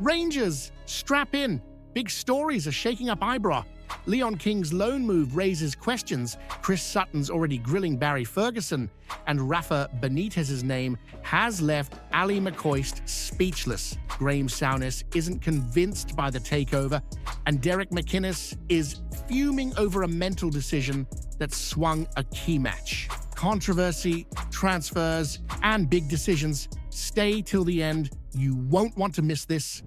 Rangers, strap in. Big stories are shaking up Ibrox. Leon King's loan move raises questions. Chris Sutton's already grilling Barry Ferguson. And Rafa Benitez's name has left Ali McCoist speechless. Graham Souness isn't convinced by the takeover. And Derek McInnes is fuming over a mental decision that swung a key match. Controversy, transfers, and big decisions. Stay till the end. You won't want to miss this.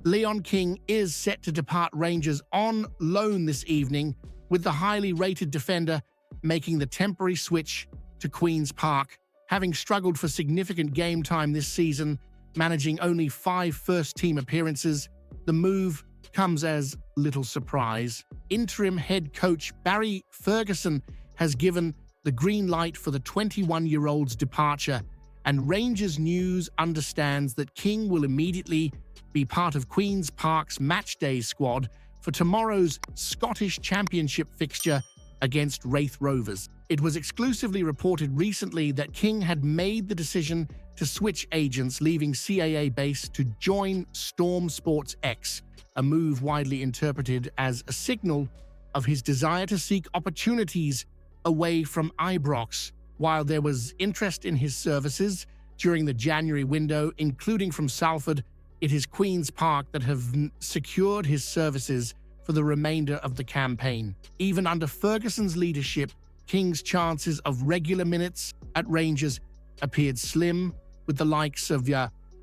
Leon King is set to depart Rangers on loan this evening, with the highly rated defender making the temporary switch to Queen's Park. Having struggled for significant game time this season, managing only 5 first-team appearances, the move comes as little surprise. Interim head coach Barry Ferguson has given the green light for the 21-year-old's departure, and Rangers News understands that King will immediately be part of Queen's Park's matchday squad for tomorrow's Scottish Championship fixture against Wraith Rovers. It was exclusively reported recently that King had made the decision to switch agents, leaving CAA base to join Storm Sports X, a move widely interpreted as a signal of his desire to seek opportunities away from Ibrox. While there was interest in his services during the January window, including from Salford, it is Queen's Park that have secured his services for the remainder of the campaign. Even under Ferguson's leadership, King's chances of regular minutes at Rangers appeared slim, with the likes of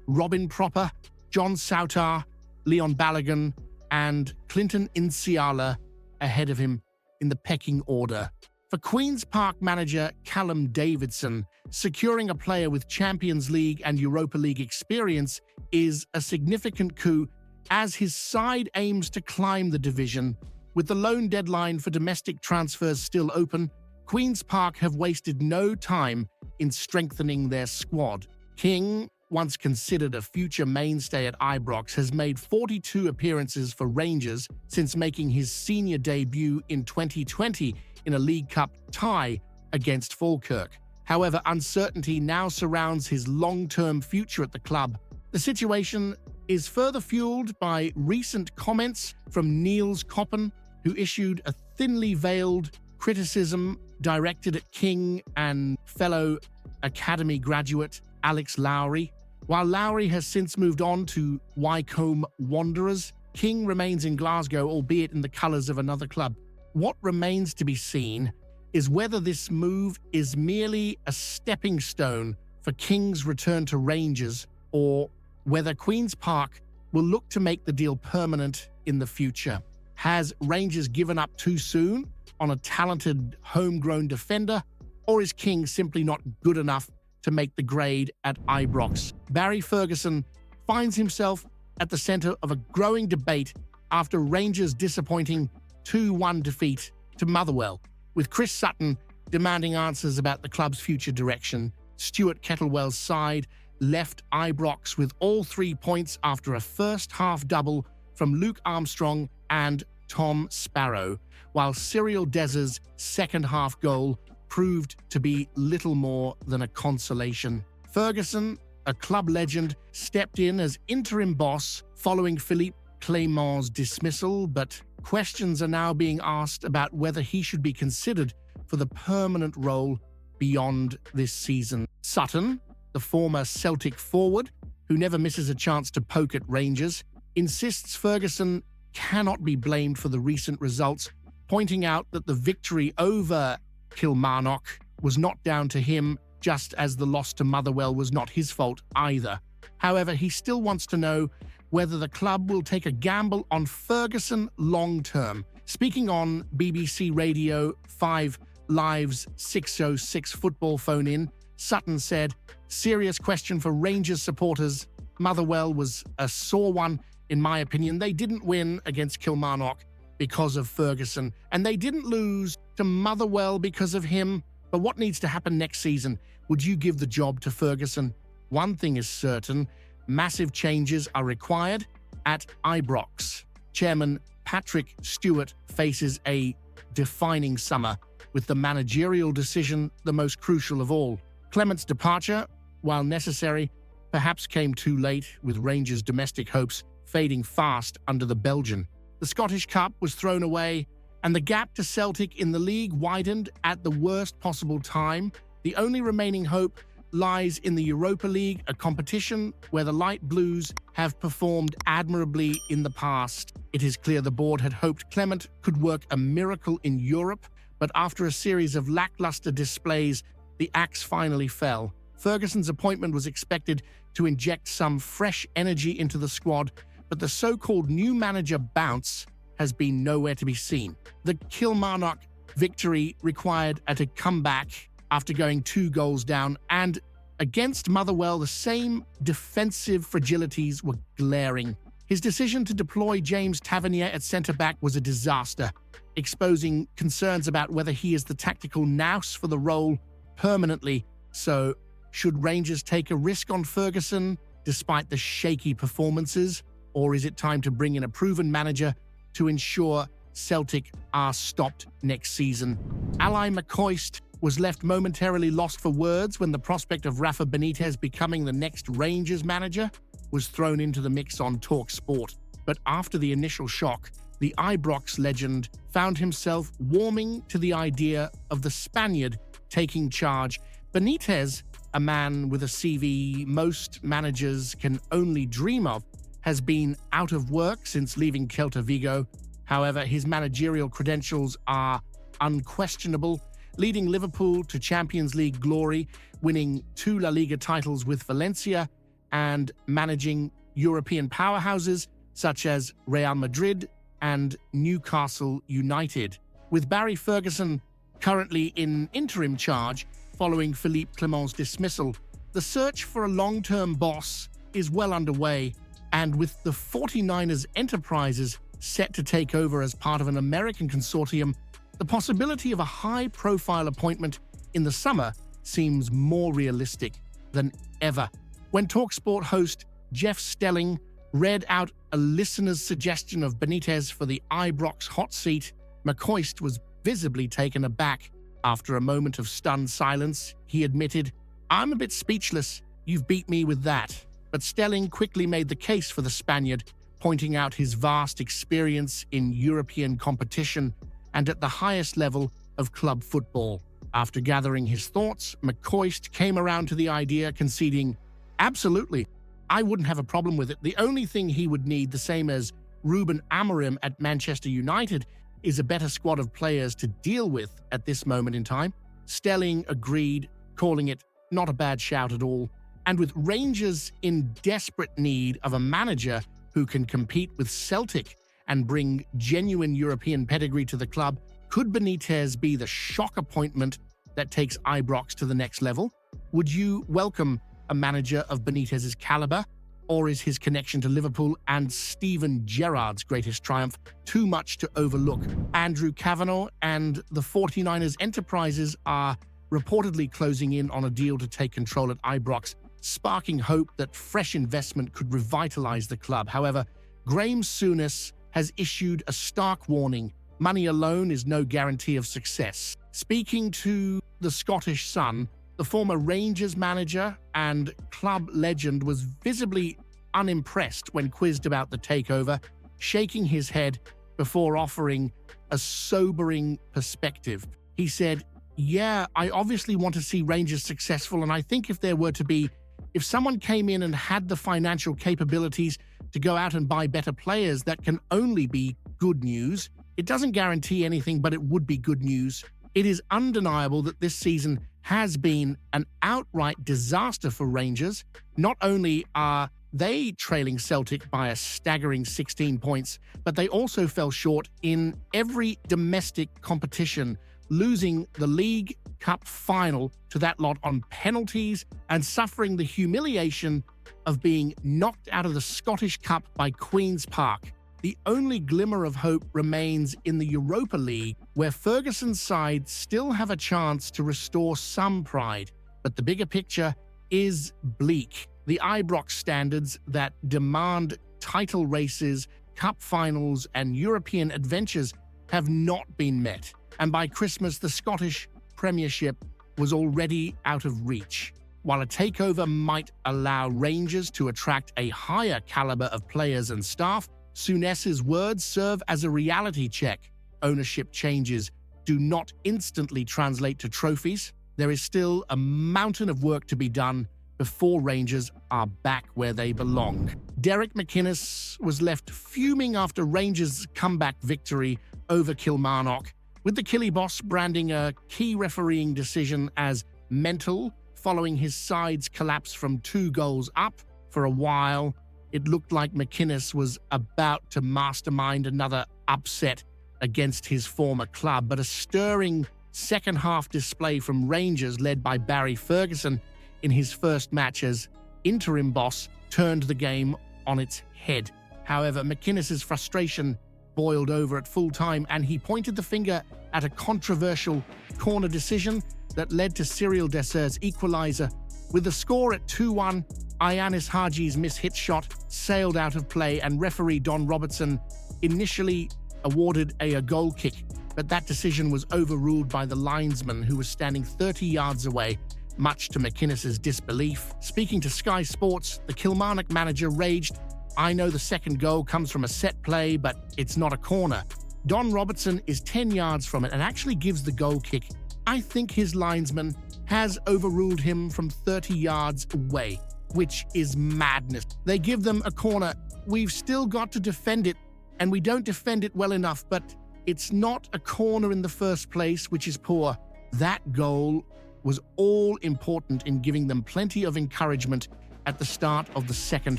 Robin Proper, John Sautar, Leon Balogun, and Clinton Insiala ahead of him in the pecking order. For Queen's Park manager Callum Davidson, securing a player with Champions League and Europa League experience is a significant coup as his side aims to climb the division. With the loan deadline for domestic transfers still open, Queen's Park have wasted no time in strengthening their squad. King, once considered a future mainstay at Ibrox, has made 42 appearances for Rangers since making his senior debut in 2020 in a League Cup tie against Falkirk. However, uncertainty now surrounds his long-term future at the club. The situation is further fueled by recent comments from Niels Koppen, who issued a thinly veiled criticism directed at King and fellow academy graduate Alex Lowry. While Lowry has since moved on to Wycombe Wanderers, King remains in Glasgow, albeit in the colours of another club. What remains to be seen is whether this move is merely a stepping stone for King's return to Rangers, or whether Queen's Park will look to make the deal permanent in the future. Has Rangers given up too soon on a talented homegrown defender, or is King simply not good enough to make the grade at Ibrox? Barry Ferguson finds himself at the centre of a growing debate after Rangers' disappointing 2-1 defeat to Motherwell, with Chris Sutton demanding answers about the club's future direction. Stuart Kettlewell's side left Ibrox with all 3 points after a first-half double from Luke Armstrong and Tom Sparrow, while Cyril Dez's second-half goal proved to be little more than a consolation. Ferguson, a club legend, stepped in as interim boss following Philippe Clément's dismissal, but questions are now being asked about whether he should be considered for the permanent role beyond this season. Sutton, the former Celtic forward, who never misses a chance to poke at Rangers, insists Ferguson cannot be blamed for the recent results, pointing out that the victory over Kilmarnock was not down to him, just as the loss to Motherwell was not his fault either. However, he still wants to know whether the club will take a gamble on Ferguson long-term. Speaking on BBC Radio 5 Live's 606 football phone-in, Sutton said, "Serious question for Rangers supporters. Motherwell was a sore one, in my opinion. They didn't win against Kilmarnock because of Ferguson, and they didn't lose to Motherwell because of him. But what needs to happen next season? Would you give the job to Ferguson? One thing is certain, massive changes are required at Ibrox." Chairman Patrick Stewart faces a defining summer, with the managerial decision the most crucial of all. Clement's departure, while necessary, perhaps came too late, with Rangers' domestic hopes fading fast under the Belgian. The Scottish Cup was thrown away, and the gap to Celtic in the league widened at the worst possible time. The only remaining hope lies in the Europa League, a competition where the Light Blues have performed admirably in the past. It is clear the board had hoped Clement could work a miracle in Europe, but after a series of lackluster displays, the axe finally fell. Ferguson's appointment was expected to inject some fresh energy into the squad, but the so-called new manager bounce has been nowhere to be seen. The Kilmarnock victory required a comeback after going 2 goals down, and against Motherwell, the same defensive fragilities were glaring. His decision to deploy James Tavernier at centre-back was a disaster, exposing concerns about whether he is the tactical nous for the role permanently. So, should Rangers take a risk on Ferguson despite the shaky performances, or is it time to bring in a proven manager to ensure Celtic are stopped next season? Ally McCoist was left momentarily lost for words when the prospect of Rafa Benitez becoming the next Rangers manager was thrown into the mix on TalkSport. But after the initial shock, the Ibrox legend found himself warming to the idea of the Spaniard taking charge. Benitez, a man with a CV most managers can only dream of, has been out of work since leaving Celta Vigo. However, his managerial credentials are unquestionable, leading Liverpool to Champions League glory, winning 2 La Liga titles with Valencia, and managing European powerhouses such as Real Madrid and Newcastle United. With Barry Ferguson currently in interim charge following Philippe Clement's dismissal, the search for a long-term boss is well underway, and with the 49ers Enterprises set to take over as part of an American consortium, the possibility of a high-profile appointment in the summer seems more realistic than ever. When TalkSport host Jeff Stelling read out a listener's suggestion of Benitez for the Ibrox hot seat, McCoist was visibly taken aback. After a moment of stunned silence, he admitted, "I'm a bit speechless. You've beat me with that." But Stelling quickly made the case for the Spaniard, pointing out his vast experience in European competition and at the highest level of club football. After gathering his thoughts, McCoist came around to the idea, conceding, "Absolutely, I wouldn't have a problem with it. The only thing he would need, the same as Ruben Amorim at Manchester United, is a better squad of players to deal with at this moment in time." Stelling agreed, calling it not a bad shout at all. And with Rangers in desperate need of a manager who can compete with Celtic and bring genuine European pedigree to the club, could Benitez be the shock appointment that takes Ibrox to the next level? Would you welcome a manager of Benitez's caliber, or is his connection to Liverpool and Steven Gerrard's greatest triumph too much to overlook? Andrew Kavanagh and the 49ers Enterprises are reportedly closing in on a deal to take control at Ibrox, sparking hope that fresh investment could revitalize the club. However, Graham Souness has issued a stark warning. Money alone is no guarantee of success. Speaking to the Scottish Sun, the former Rangers manager and club legend was visibly unimpressed when quizzed about the takeover, shaking his head before offering a sobering perspective. He said, "Yeah, I obviously want to see Rangers successful, and I think if someone came in and had the financial capabilities to go out and buy better players, that can only be good news. It doesn't guarantee anything, but it would be good news. It is undeniable that this season has been an outright disaster for Rangers. Not only are they trailing Celtic by a staggering 16 points, but they also fell short in every domestic competition, losing the League Cup final to that lot on penalties and suffering the humiliation of being knocked out of the Scottish Cup by Queen's Park. The only glimmer of hope remains in the Europa League, where Ferguson's side still have a chance to restore some pride. But the bigger picture is bleak. The Ibrox standards that demand title races, cup finals, and European adventures have not been met. And by Christmas, the Scottish Premiership was already out of reach. While a takeover might allow Rangers to attract a higher caliber of players and staff, Souness's words serve as a reality check. Ownership changes do not instantly translate to trophies. There is still a mountain of work to be done before Rangers are back where they belong. Derek McInnes was left fuming after Rangers' comeback victory over Kilmarnock, with the Killie boss branding a key refereeing decision as mental following his side's collapse from 2 goals up. For a while, it looked like McInnes was about to mastermind another upset against his former club, but a stirring second-half display from Rangers, led by Barry Ferguson in his first match as interim boss, turned the game on its head. However, McInnes' frustration boiled over at full time, and he pointed the finger at a controversial corner decision that led to Cyril Desser's equalizer. With the score at 2-1, Ianis Hagi's mishit shot sailed out of play, and referee Don Robertson initially awarded a goal kick, but that decision was overruled by the linesman, who was standing 30 yards away, much to McInnes' disbelief. Speaking to Sky Sports, the Kilmarnock manager raged, "I know the second goal comes from a set play, but it's not a corner. Don Robertson is 10 yards from it and actually gives the goal kick. I think his linesman has overruled him from 30 yards away, which is madness. They give them a corner. We've still got to defend it, and we don't defend it well enough, but it's not a corner in the first place, which is poor." That goal was all important in giving them plenty of encouragement at the start of the second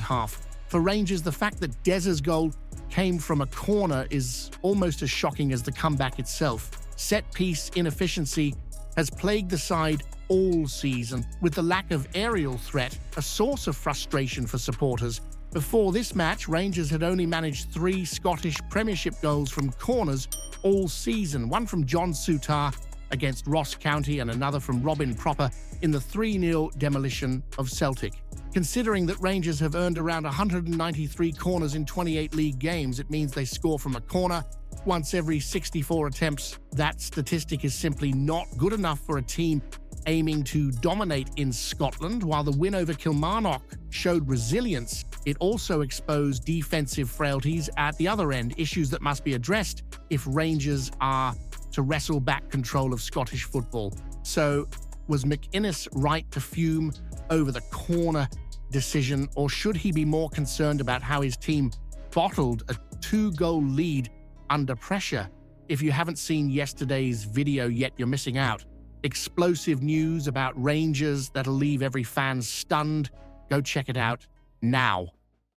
half. For Rangers, the fact that Dez's goal came from a corner is almost as shocking as the comeback itself. Set-piece inefficiency has plagued the side all season, with the lack of aerial threat a source of frustration for supporters. Before this match, Rangers had only managed 3 Scottish Premiership goals from corners all season, one from John Souttar against Ross County and another from Robin Propper in the 3-0 demolition of Celtic. Considering that Rangers have earned around 193 corners in 28 league games, it means they score from a corner once every 64 attempts. That statistic is simply not good enough for a team aiming to dominate in Scotland. While the win over Kilmarnock showed resilience, it also exposed defensive frailties at the other end, issues that must be addressed if Rangers are to wrestle back control of Scottish football. So, was McInnes right to fume over the corner decision, or should he be more concerned about how his team bottled a 2-goal lead under pressure? If you haven't seen yesterday's video yet, you're missing out. Explosive news about Rangers that'll leave every fan stunned. Go check it out now.